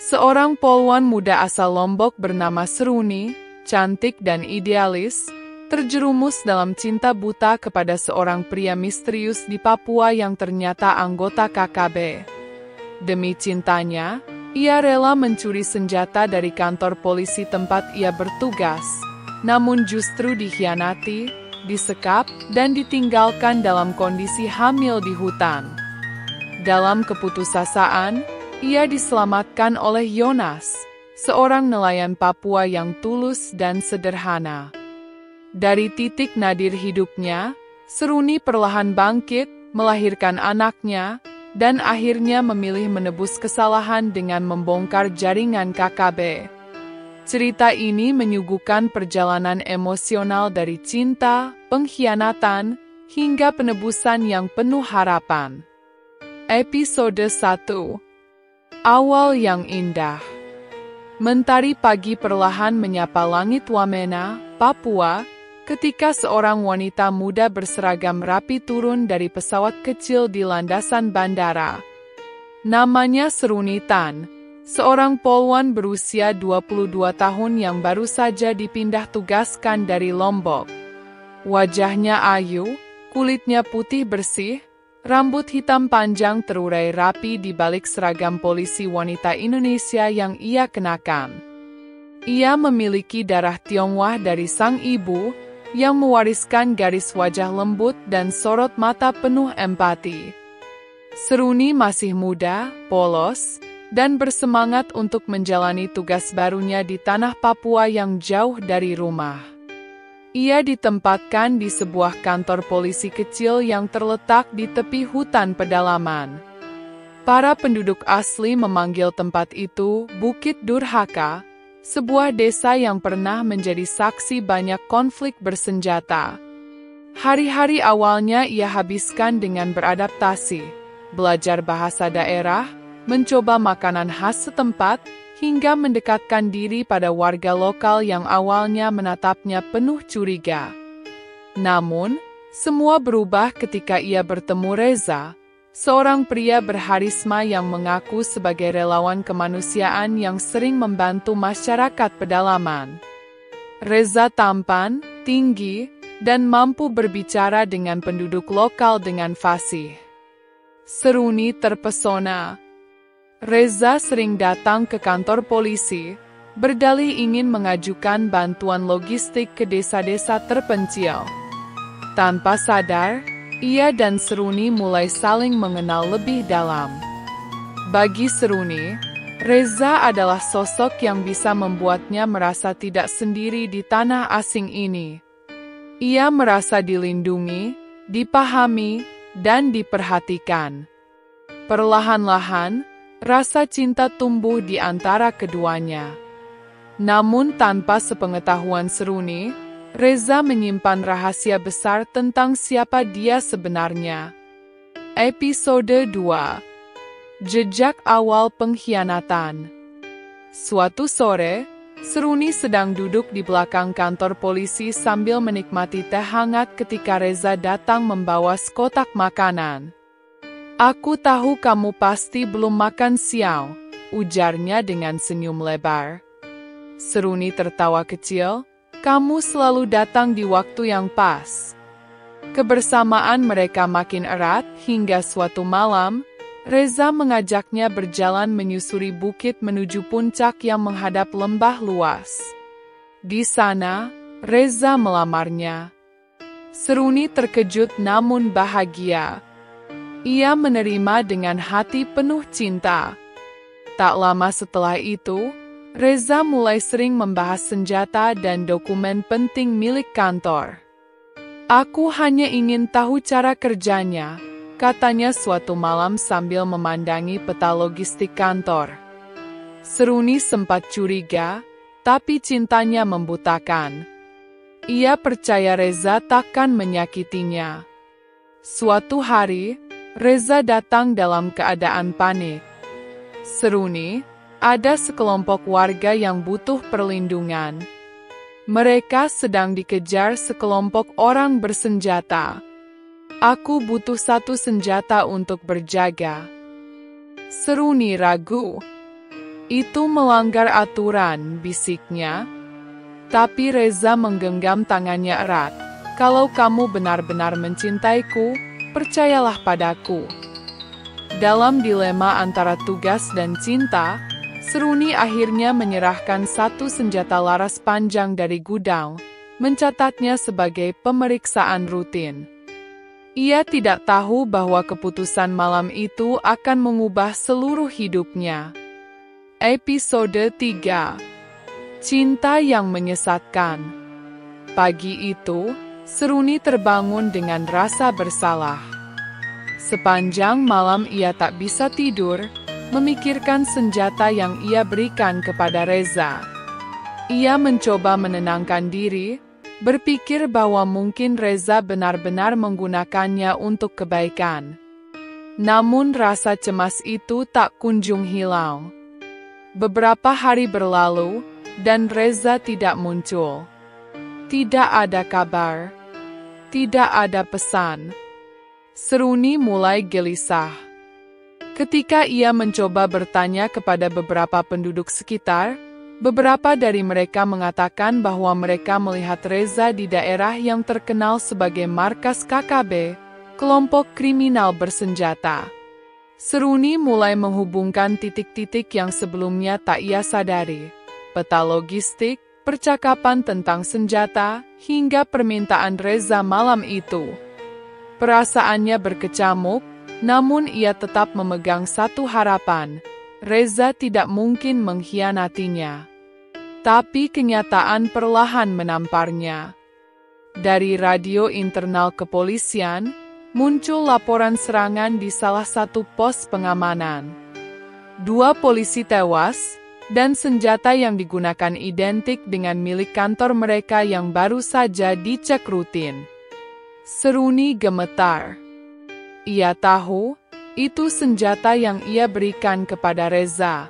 Seorang polwan muda asal Lombok bernama Seruni, cantik dan idealis, terjerumus dalam cinta buta kepada seorang pria misterius di Papua yang ternyata anggota KKB. Demi cintanya, ia rela mencuri senjata dari kantor polisi tempat ia bertugas, namun justru dikhianati, disekap, dan ditinggalkan dalam kondisi hamil di hutan. Dalam keputusasaan, ia diselamatkan oleh Yonas, seorang nelayan Papua yang tulus dan sederhana. Dari titik nadir hidupnya, Seruni perlahan bangkit, melahirkan anaknya, dan akhirnya memilih menebus kesalahan dengan membongkar jaringan KKB. Cerita ini menyuguhkan perjalanan emosional dari cinta, pengkhianatan, hingga penebusan yang penuh harapan. Episode 1. Awal yang indah. Mentari pagi perlahan menyapa langit Wamena, Papua, ketika seorang wanita muda berseragam rapi turun dari pesawat kecil di landasan bandara. Namanya Seruni Tan, seorang polwan berusia 22 tahun yang baru saja dipindah tugaskan dari Lombok. Wajahnya ayu, kulitnya putih bersih, rambut hitam panjang terurai rapi di balik seragam polisi wanita Indonesia yang ia kenakan. Ia memiliki darah Tionghoa dari sang ibu, yang mewariskan garis wajah lembut dan sorot mata penuh empati. Seruni masih muda, polos, dan bersemangat untuk menjalani tugas barunya di tanah Papua yang jauh dari rumah. Ia ditempatkan di sebuah kantor polisi kecil yang terletak di tepi hutan pedalaman. Para penduduk asli memanggil tempat itu Bukit Durhaka, sebuah desa yang pernah menjadi saksi banyak konflik bersenjata. Hari-hari awalnya ia habiskan dengan beradaptasi, belajar bahasa daerah, mencoba makanan khas setempat, hingga mendekatkan diri pada warga lokal yang awalnya menatapnya penuh curiga. Namun, semua berubah ketika ia bertemu Reza, seorang pria berharisma yang mengaku sebagai relawan kemanusiaan yang sering membantu masyarakat pedalaman. Reza tampan, tinggi, dan mampu berbicara dengan penduduk lokal dengan fasih. Seruni terpesona. Reza sering datang ke kantor polisi, berdalih ingin mengajukan bantuan logistik ke desa-desa terpencil. Tanpa sadar, ia dan Seruni mulai saling mengenal lebih dalam. Bagi Seruni, Reza adalah sosok yang bisa membuatnya merasa tidak sendiri di tanah asing ini. Ia merasa dilindungi, dipahami, dan diperhatikan. Perlahan-lahan, rasa cinta tumbuh di antara keduanya. Namun tanpa sepengetahuan Seruni, Reza menyimpan rahasia besar tentang siapa dia sebenarnya. Episode 2. Jejak awal pengkhianatan. Suatu sore, Seruni sedang duduk di belakang kantor polisi sambil menikmati teh hangat ketika Reza datang membawa sekotak makanan. "Aku tahu kamu pasti belum makan siang," ujarnya dengan senyum lebar. Seruni tertawa kecil. "Kamu selalu datang di waktu yang pas." Kebersamaan mereka makin erat hingga suatu malam, Reza mengajaknya berjalan menyusuri bukit menuju puncak yang menghadap lembah luas. Di sana, Reza melamarnya. Seruni terkejut namun bahagia. Ia menerima dengan hati penuh cinta. Tak lama setelah itu, Reza mulai sering membahas senjata dan dokumen penting milik kantor. "Aku hanya ingin tahu cara kerjanya," katanya suatu malam sambil memandangi peta logistik kantor. Seruni sempat curiga, tapi cintanya membutakan. Ia percaya Reza takkan menyakitinya. Suatu hari, Reza datang dalam keadaan panik. "Seruni, ada sekelompok warga yang butuh perlindungan. Mereka sedang dikejar sekelompok orang bersenjata. Aku butuh satu senjata untuk berjaga." Seruni ragu. Itu melanggar aturan, bisiknya. Tapi Reza menggenggam tangannya erat. Kalau kamu benar-benar mencintaiku, percayalah padaku. Dalam dilema antara tugas dan cinta, Seruni akhirnya menyerahkan satu senjata laras panjang dari gudang, mencatatnya sebagai pemeriksaan rutin. Ia tidak tahu bahwa keputusan malam itu akan mengubah seluruh hidupnya. Episode 3. Cinta yang menyesatkan. Pagi itu, Seruni terbangun dengan rasa bersalah. Sepanjang malam ia tak bisa tidur, memikirkan senjata yang ia berikan kepada Reza. Ia mencoba menenangkan diri, berpikir bahwa mungkin Reza benar-benar menggunakannya untuk kebaikan. Namun rasa cemas itu tak kunjung hilang. Beberapa hari berlalu, dan Reza tidak muncul. Tidak ada kabar. Tidak ada pesan. Seruni mulai gelisah. Ketika ia mencoba bertanya kepada beberapa penduduk sekitar, beberapa dari mereka mengatakan bahwa mereka melihat Reza di daerah yang terkenal sebagai markas KKB, kelompok kriminal bersenjata. Seruni mulai menghubungkan titik-titik yang sebelumnya tak ia sadari. Peta logistik, percakapan tentang senjata, hingga permintaan Reza malam itu. Perasaannya berkecamuk, namun ia tetap memegang satu harapan. Reza tidak mungkin mengkhianatinya. Tapi kenyataan perlahan menamparnya. Dari radio internal kepolisian, muncul laporan serangan di salah satu pos pengamanan. 2 polisi tewas, dan senjata yang digunakan identik dengan milik kantor mereka yang baru saja dicek rutin. Seruni gemetar. Ia tahu, itu senjata yang ia berikan kepada Reza.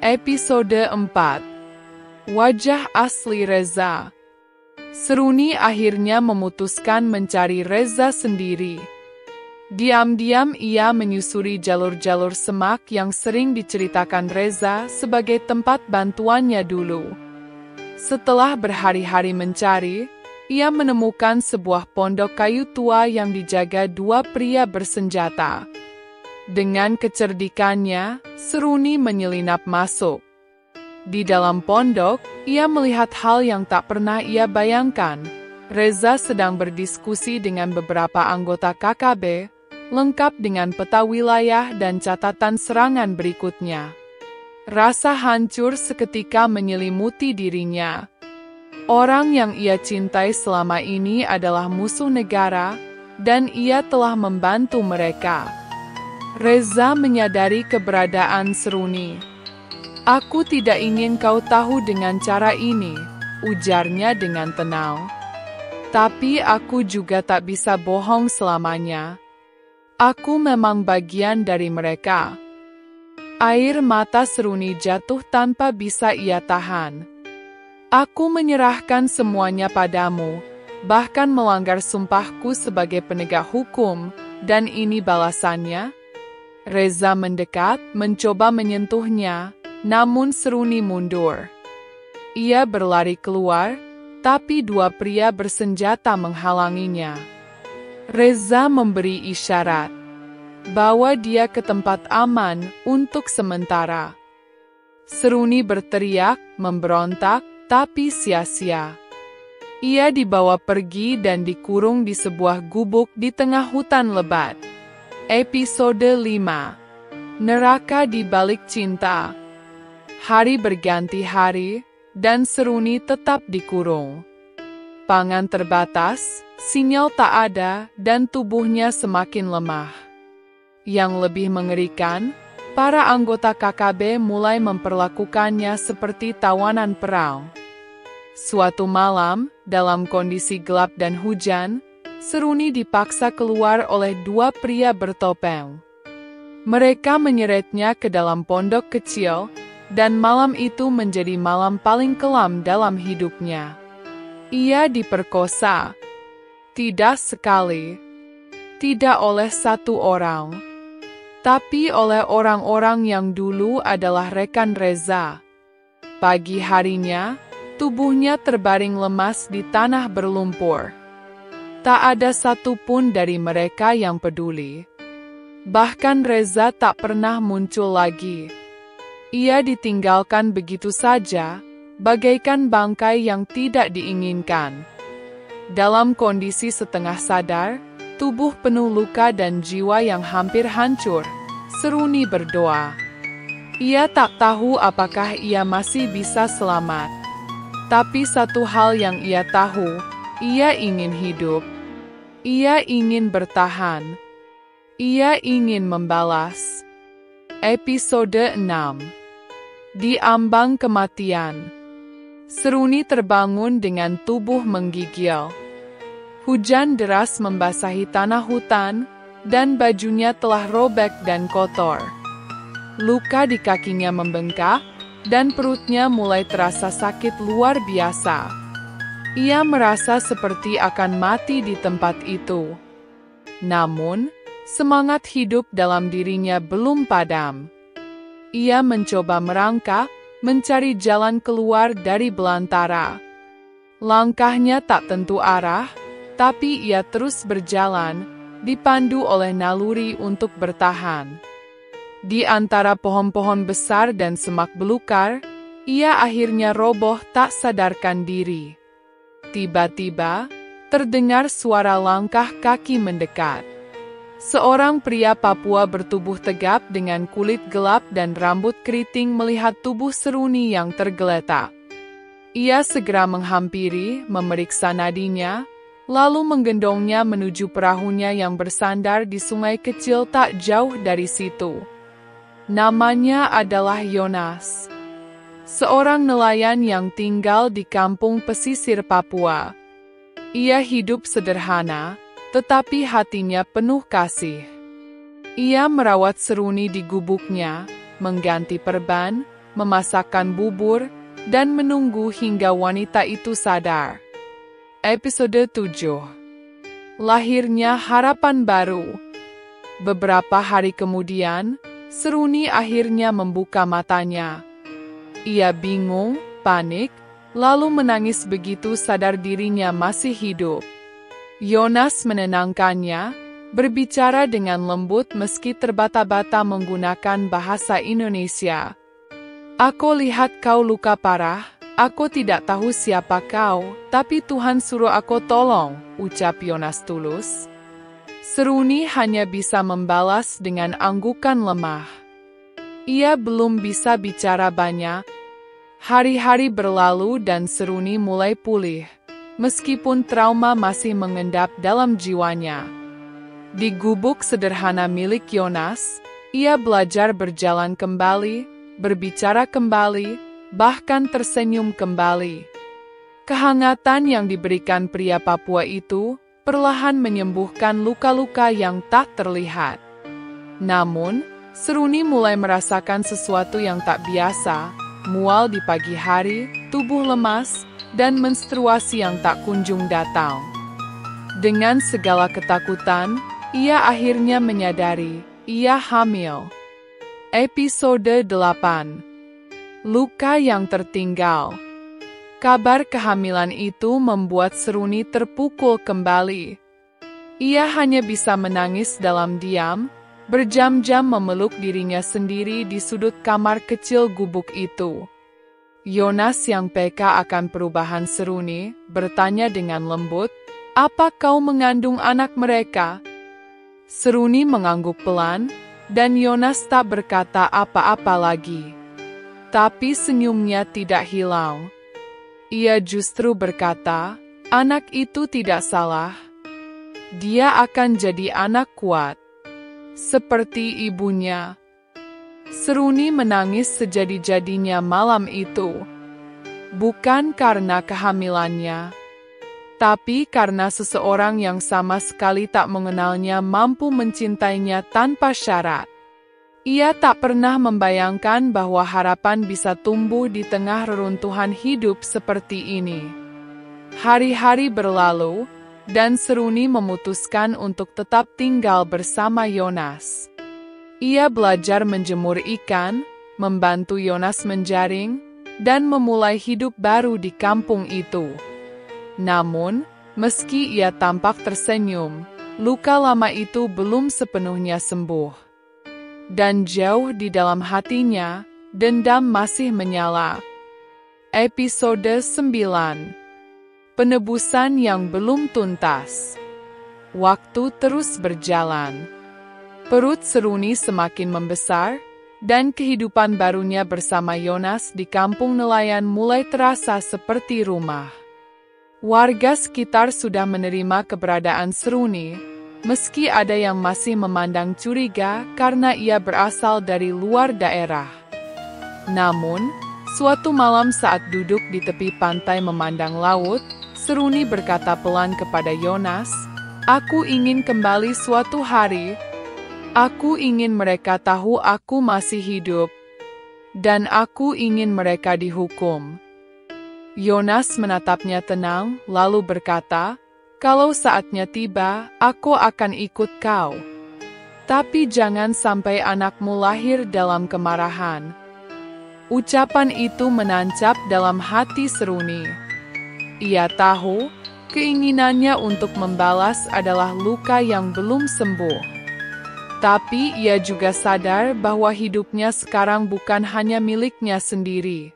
Episode 4. Wajah asli Reza. Seruni akhirnya memutuskan mencari Reza sendiri. Diam-diam ia menyusuri jalur-jalur semak yang sering diceritakan Reza sebagai tempat bantuannya dulu. Setelah berhari-hari mencari, ia menemukan sebuah pondok kayu tua yang dijaga 2 pria bersenjata. Dengan kecerdikannya, Seruni menyelinap masuk. Di dalam pondok, ia melihat hal yang tak pernah ia bayangkan. Reza sedang berdiskusi dengan beberapa anggota KKB, lengkap dengan peta wilayah dan catatan serangan berikutnya. Rasa hancur seketika menyelimuti dirinya. Orang yang ia cintai selama ini adalah musuh negara, dan ia telah membantu mereka. Reza menyadari keberadaan Seruni. Aku tidak ingin kau tahu dengan cara ini, ujarnya dengan tenang. Tapi aku juga tak bisa bohong selamanya. Aku memang bagian dari mereka. Air mata Seruni jatuh tanpa bisa ia tahan. Aku menyerahkan semuanya padamu, bahkan melanggar sumpahku sebagai penegak hukum, dan ini balasannya? Reza mendekat, mencoba menyentuhnya, namun Seruni mundur. Ia berlari keluar, tapi 2 pria bersenjata menghalanginya. Reza memberi isyarat. Bawa dia ke tempat aman untuk sementara. Seruni berteriak, memberontak, tapi sia-sia. Ia dibawa pergi dan dikurung di sebuah gubuk di tengah hutan lebat. Episode 5. Neraka di balik cinta. Hari berganti hari, dan Seruni tetap dikurung. Pangan terbatas, sinyal tak ada, dan tubuhnya semakin lemah. Yang lebih mengerikan, para anggota KKB mulai memperlakukannya seperti tawanan perang. Suatu malam, dalam kondisi gelap dan hujan, Seruni dipaksa keluar oleh 2 pria bertopeng. Mereka menyeretnya ke dalam pondok kecil, dan malam itu menjadi malam paling kelam dalam hidupnya. Ia diperkosa. Tidak sekali. Tidak oleh 1 orang. tapi oleh orang-orang yang dulu adalah rekan Reza. Pagi harinya, tubuhnya terbaring lemas di tanah berlumpur. Tak ada satupun dari mereka yang peduli. Bahkan Reza tak pernah muncul lagi. Ia ditinggalkan begitu saja, bagaikan bangkai yang tidak diinginkan. Dalam kondisi setengah sadar, tubuh penuh luka dan jiwa yang hampir hancur, Seruni berdoa. Ia tak tahu apakah ia masih bisa selamat. Tapi satu hal yang ia tahu, ia ingin hidup. Ia ingin bertahan. Ia ingin membalas. Episode 6. Di ambang kematian. Seruni terbangun dengan tubuh menggigil. Hujan deras membasahi tanah hutan, dan bajunya telah robek dan kotor. Luka di kakinya membengkak, dan perutnya mulai terasa sakit luar biasa. Ia merasa seperti akan mati di tempat itu. Namun, semangat hidup dalam dirinya belum padam. Ia mencoba merangkak, mencari jalan keluar dari belantara. Langkahnya tak tentu arah, tapi ia terus berjalan, dipandu oleh naluri untuk bertahan. Di antara pohon-pohon besar dan semak belukar, ia akhirnya roboh tak sadarkan diri. Tiba-tiba, terdengar suara langkah kaki mendekat. Seorang pria Papua bertubuh tegap dengan kulit gelap dan rambut keriting melihat tubuh Seruni yang tergeletak. Ia segera menghampiri, memeriksa nadinya, lalu menggendongnya menuju perahunya yang bersandar di sungai kecil tak jauh dari situ. Namanya adalah Yonas, seorang nelayan yang tinggal di kampung pesisir Papua. Ia hidup sederhana, tetapi hatinya penuh kasih. Ia merawat Seruni di gubuknya, mengganti perban, memasakkan bubur, dan menunggu hingga wanita itu sadar. Episode 7. Lahirnya harapan baru. Beberapa hari kemudian, Seruni akhirnya membuka matanya. Ia bingung, panik, lalu menangis begitu sadar dirinya masih hidup. Yonas menenangkannya, berbicara dengan lembut meski terbata-bata menggunakan bahasa Indonesia. "Aku lihat kau luka parah. Aku tidak tahu siapa kau, tapi Tuhan suruh aku tolong," ucap Yonas tulus. Seruni hanya bisa membalas dengan anggukan lemah. Ia belum bisa bicara banyak. Hari-hari berlalu dan Seruni mulai pulih, meskipun trauma masih mengendap dalam jiwanya. Di gubuk sederhana milik Yonas, ia belajar berjalan kembali, berbicara kembali, bahkan tersenyum kembali. Kehangatan yang diberikan pria Papua itu perlahan menyembuhkan luka-luka yang tak terlihat. Namun, Seruni mulai merasakan sesuatu yang tak biasa, mual di pagi hari, tubuh lemas, dan menstruasi yang tak kunjung datang. Dengan segala ketakutan, ia akhirnya menyadari ia hamil. Episode 8. Luka yang tertinggal. Kabar kehamilan itu membuat Seruni terpukul kembali. Ia hanya bisa menangis dalam diam, berjam-jam memeluk dirinya sendiri di sudut kamar kecil gubuk itu. Yonas yang peka akan perubahan Seruni, bertanya dengan lembut, "Apa kau mengandung anak mereka?" Seruni mengangguk pelan, dan Yonas tak berkata apa-apa lagi. Tapi senyumnya tidak hilang. Ia justru berkata, "Anak itu tidak salah. Dia akan jadi anak kuat, seperti ibunya." Seruni menangis sejadi-jadinya malam itu. Bukan karena kehamilannya, tapi karena seseorang yang sama sekali tak mengenalnya mampu mencintainya tanpa syarat. Ia tak pernah membayangkan bahwa harapan bisa tumbuh di tengah reruntuhan hidup seperti ini. Hari-hari berlalu, dan Seruni memutuskan untuk tetap tinggal bersama Yonas. Ia belajar menjemur ikan, membantu Yonas menjaring, dan memulai hidup baru di kampung itu. Namun, meski ia tampak tersenyum, luka lama itu belum sepenuhnya sembuh. Dan jauh di dalam hatinya, dendam masih menyala. Episode 9. Penebusan yang belum tuntas. Waktu terus berjalan. Perut Seruni semakin membesar, dan kehidupan barunya bersama Yonas di kampung nelayan mulai terasa seperti rumah. Warga sekitar sudah menerima keberadaan Seruni, meski ada yang masih memandang curiga karena ia berasal dari luar daerah. Namun, suatu malam saat duduk di tepi pantai memandang laut, Seruni berkata pelan kepada Yonas, "Aku ingin kembali suatu hari. Aku ingin mereka tahu aku masih hidup. Dan aku ingin mereka dihukum." Yonas menatapnya tenang, lalu berkata, "Kalau saatnya tiba, aku akan ikut kau. Tapi jangan sampai anakmu lahir dalam kemarahan." Ucapan itu menancap dalam hati Seruni. Ia tahu, keinginannya untuk membalas adalah luka yang belum sembuh. Tapi ia juga sadar bahwa hidupnya sekarang bukan hanya miliknya sendiri.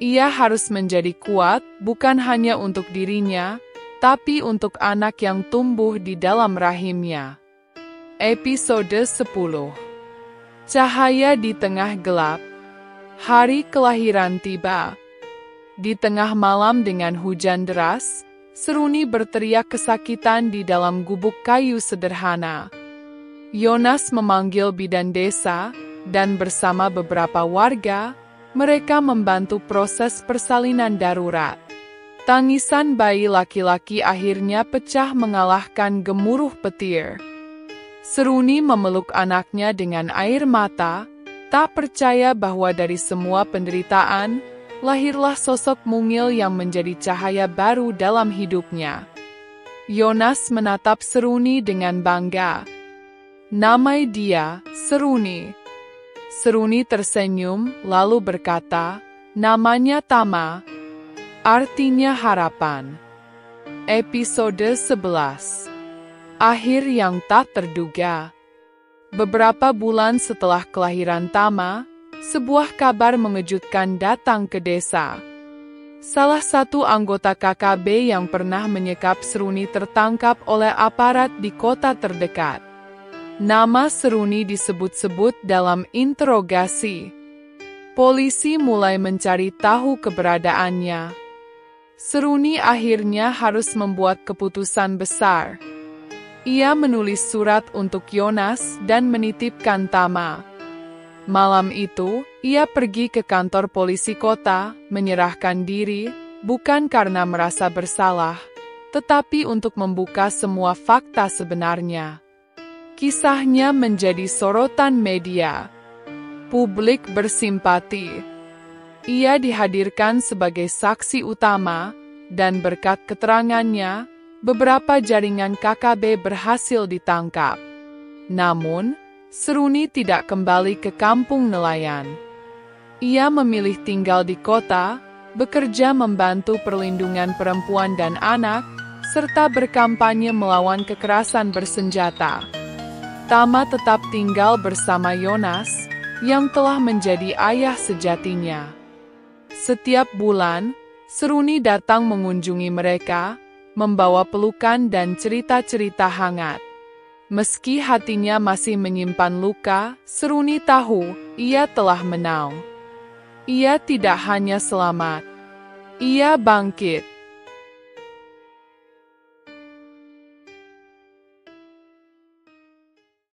Ia harus menjadi kuat, bukan hanya untuk dirinya, tapi untuk anak yang tumbuh di dalam rahimnya. Episode 10. Cahaya di tengah gelap. Hari kelahiran tiba. Di tengah malam dengan hujan deras, Seruni berteriak kesakitan di dalam gubuk kayu sederhana. Yonas memanggil bidan desa, dan bersama beberapa warga, mereka membantu proses persalinan darurat. Tangisan bayi laki-laki akhirnya pecah mengalahkan gemuruh petir. Seruni memeluk anaknya dengan air mata, tak percaya bahwa dari semua penderitaan, lahirlah sosok mungil yang menjadi cahaya baru dalam hidupnya. Yonas menatap Seruni dengan bangga. "Namai dia, Seruni." Seruni tersenyum, lalu berkata, "Namanya Tama." Artinya harapan. Episode 11. Akhir yang tak terduga. Beberapa bulan setelah kelahiran Tama, sebuah kabar mengejutkan datang ke desa. Salah satu anggota KKB yang pernah menyekap Seruni tertangkap oleh aparat di kota terdekat. Nama Seruni disebut-sebut dalam interogasi. Polisi mulai mencari tahu keberadaannya. Seruni akhirnya harus membuat keputusan besar. Ia menulis surat untuk Yonas dan menitipkan Tama. Malam itu, ia pergi ke kantor polisi kota, menyerahkan diri, bukan karena merasa bersalah, tetapi untuk membuka semua fakta sebenarnya. Kisahnya menjadi sorotan media. Publik bersimpati. Ia dihadirkan sebagai saksi utama, dan berkat keterangannya, beberapa jaringan KKB berhasil ditangkap. Namun, Seruni tidak kembali ke kampung nelayan. Ia memilih tinggal di kota, bekerja membantu perlindungan perempuan dan anak, serta berkampanye melawan kekerasan bersenjata. Tama tetap tinggal bersama Yonas, yang telah menjadi ayah sejatinya. Setiap bulan, Seruni datang mengunjungi mereka, membawa pelukan dan cerita-cerita hangat. Meski hatinya masih menyimpan luka, Seruni tahu ia telah menang. Ia tidak hanya selamat, ia bangkit.